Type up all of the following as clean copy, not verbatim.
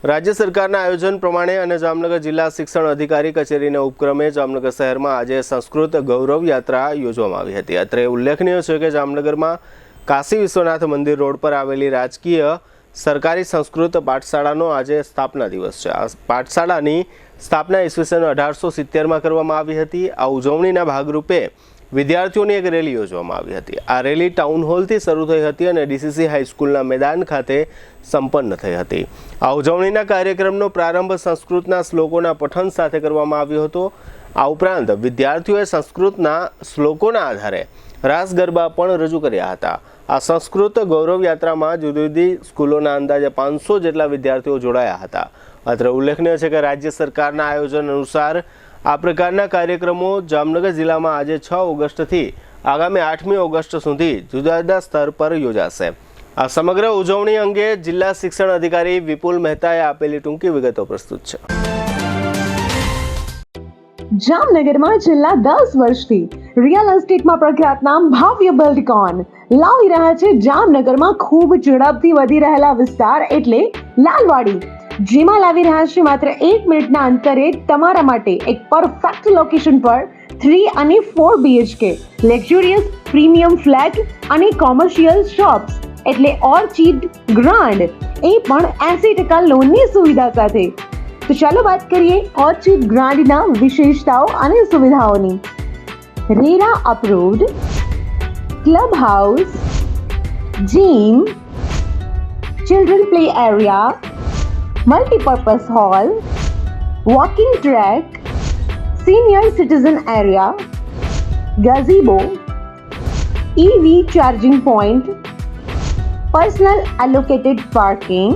રાજ્ય સરકારના આયોજન પ્રમાણે અને જામનગર જિલ્લા શિક્ષણ અધિકારી કચેરીના ઉપક્રમે જામનગર શહેરમાં આજે સંસ્કૃત ગૌરવ યાત્રા યોજવામાં આવી હતી। અત્રે ઉલ્લેખનીય છે કે જામનગરમાં કાશી વિશ્વનાથ મંદિર રોડ પર આવેલી રાજકીય સરકારી સંસ્કૃત પાઠશાળાનો આજે સ્થાપના દિવસ છે। આ પાઠશાળાની સ્થાપના ઈસવીસન 1870માં કરવામાં આવી હતી। આ ઉજવણીના ભાગરૂપે વિદ્યાર્થીઓની એક રેલી યોજવામાં આવી હતી। આ રેલી ટાઉન હોલથી શરૂ થઈ હતી અને ડીસીસી હાઈસ્કૂલના મેદાન ખાતે સંપન્ન થઈ હતી। આ ઉજવણીના કાર્યક્રમનો પ્રારંભ સંસ્કૃતના શ્લોકોના પઠન સાથે કરવામાં આવ્યો હતો। આ ઉપરાંત વિદ્યાર્થીઓએ સંસ્કૃતના શ્લોકોના આધારે રાસ ગરબા પણ રજૂ કર્યા હતા। આ સંસ્કૃત ગૌરવ યાત્રામાં જુદી જુદી સ્કૂલોના અંદાજે 500 જેટલા વિદ્યાર્થીઓ જોડાયા હતા। અત્રે ઉલ્લેખનીય છે કે રાજ્ય સરકારના આયોજન અનુસાર આ પ્રકારના કાર્યક્રમો જામનગર જિલ્લામાં આજે 6 ઓગસ્ટથી આગામી 8મી ઓગસ્ટ સુધી જુદા જુદા સ્તર પર યોજાશે। આ સમગ્ર ઉજવણી અંગે જિલ્લા શિક્ષણ અધિકારી વિપુલ મહેતાએ આપેલી ટૂંકી વિગતો પ્રસ્તુત છે। જામનગરમાં છેલ્લા 10 વર્ષથી રિયલ એસ્ટેટમાં પ્રખ્યાત નામ ભવ્ય બિલ્ડકોન લાવી રહ્યા છે જામનગરમાં ખૂબ ઝડપથી વધી રહેલા વિસ્તાર એટલે લાલવાડી, જેમાં લાવી રહ્યા છે માત્ર 1 મિનિટના અંતરે તમારા માટે એક પરફેક્ટ લોકેશન પર 3 અને 4 BHK લક્ઝુરિયસ પ્રીમિયમ ફ્લેટ અને કોમર્શિયલ શોપ્સ એટલે ઓર્ચિડ ગ્રાન્ડ એ પણ 80% લોનની સુવિધા સાથે। તો ચાલો વાત કરીએ ઓર્ચિડ ગ્રાન્ડના વિશેષતાઓ અને સુવિધાઓની। RERA approved, club house, gym, children play area, multi-purpose hall, walking track, senior citizen area, gazebo, EV charging point, personal allocated parking,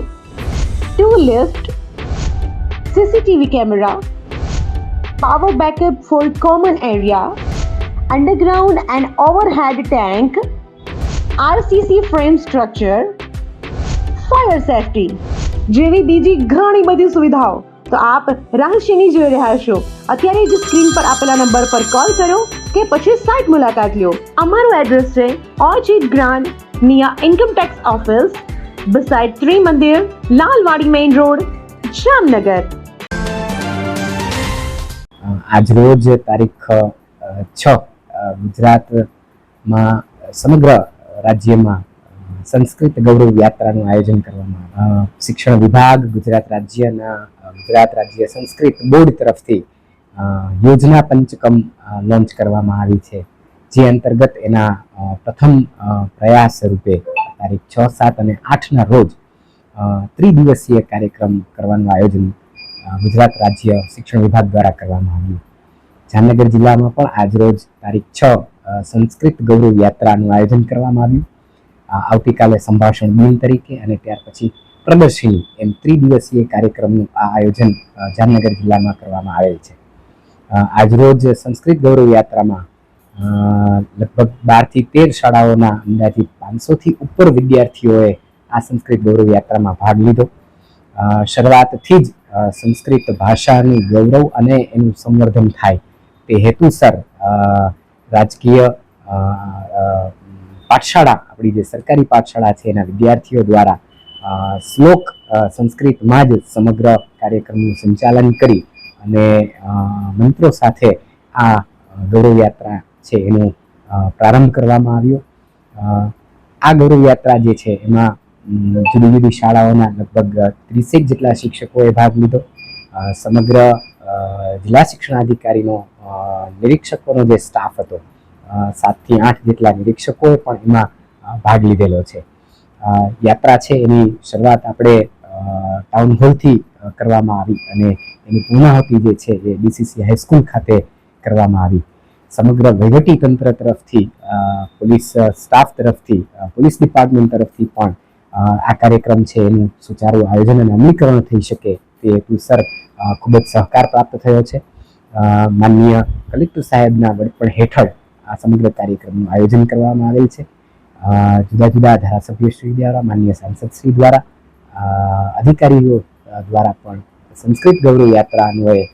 2 lift, CCTV camera, power backup for common area, underground and overhead tank, RCC frame structure, fire safety જેવી બીજી ઘણી બધી સુવિધાઓ। તો આપ રહસ્યની જોઈ રહ્યા છો। અત્યારે જ સ્ક્રીન પર આપેલા નંબર પર કોલ કરો કે પછી સાઇટ મુલાકાત લો। અમારું એડ્રેસ છે orchid grand near income tax office beside Trimandir, Lalwadi main road, Jamnagar. આજરોજ તારીખ 6 ગુજરાતમાં સમગ્ર રાજ્યમાં સંસ્કૃત ગૌરવ યાત્રાનું આયોજન કરવામાં આવ્યું। શિક્ષણ વિભાગ ગુજરાત રાજ્ય સંસ્કૃત બોર્ડ તરફથી યોજના પંચકમ લોન્ચ કરવામાં આવી છે, જે અંતર્ગત એના પ્રથમ પ્રયાસ રૂપે તારીખ 6, 7 અને 8ના રોજ ત્રિદિવસીય કાર્યક્રમ કરવાનું આયોજન ગુજરાત રાજ્ય શિક્ષણ વિભાગ દ્વારા કરવામાં આવ્યું। જામનગર જિલ્લામાં પણ આજરોજ તારીખ 6 સંસ્કૃત ગૌરવ યાત્રાનું આયોજન કરવામાં આવ્યું। આવતીકાલે સંભાષણ દિન તરીકે અને ત્યાર પછી પ્રદર્શની એમ ત્રિદિવસીય કાર્યક્રમનું આ આયોજન જામનગર જિલ્લામાં કરવામાં આવેલ છે। આજરોજ સંસ્કૃત ગૌરવ યાત્રામાં લગભગ 12 થી 13 શાળાઓના અંદાજિત 500થી ઉપર વિદ્યાર્થીઓએ આ સંસ્કૃત ગૌરવ યાત્રામાં ભાગ લીધો। શરૂઆતથી જ સંસ્કૃત ભાષાની ગૌરવ અને એનું સંવર્ધન થાય તે હેતુસર રાજકીય પાઠશાળા, આપણી જે સરકારી પાઠશાળા છે એના વિદ્યાર્થીઓ દ્વારા શ્લોક સંસ્કૃતમાં જ સમગ્ર કાર્યક્રમનું સંચાલન કરી અને મંત્રો સાથે આ ગૌરવ યાત્રા છે એનો પ્રારંભ કરવામાં આવ્યો। આ ગૌરવ યાત્રા જે છે એમાં જુદી જુદી શાળાઓના લગભગ 30 જેટલા શિક્ષકોએ ભાગ લીધો। સમગ્ર જિલ્લા શિક્ષણાધિકારીનો નિરીક્ષકોનો જે સ્ટાફ હતો 7 થી 8 જેટલા નિરીક્ષકોએ પણ એમાં ભાગ લીધેલો છે। યાત્રા છે એની શરૂઆત આપણે ટાઉન હોલથી કરવામાં આવી અને એની પૂર્ણાહુતિ જે છે એ ડીસીસી હાઈસ્કૂલ ખાતે કરવામાં આવી। સમગ્ર વહીવટી તંત્ર તરફથી, પોલીસ સ્ટાફ તરફથી, પોલીસ ડિપાર્ટમેન્ટ તરફથી પણ આ કાર્યક્રમ છે એનું સુચારું આયોજન અને અમલીકરણ થઈ શકે તે હેતુસર ખૂબ જ સહકાર પ્રાપ્ત થયો છે। માનનીય કલેક્ટર સાહેબના વડપણ હેઠળ આ સમગ્ર કાર્યક્રમનું આયોજન કરવામાં આવેલ છે। જુદા જુદા ધારાસભ્યશ્રી દ્વારા, માનનીય સાંસદશ્રી દ્વારા, અધિકારીઓ દ્વારા પણ સંસ્કૃત ગૌરવ યાત્રા અન્વયે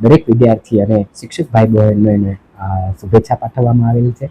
દરેક વિદ્યાર્થી અને શિક્ષક ભાઈ બહેનોને શુભેચ્છા પાઠવવામાં આવેલ છે।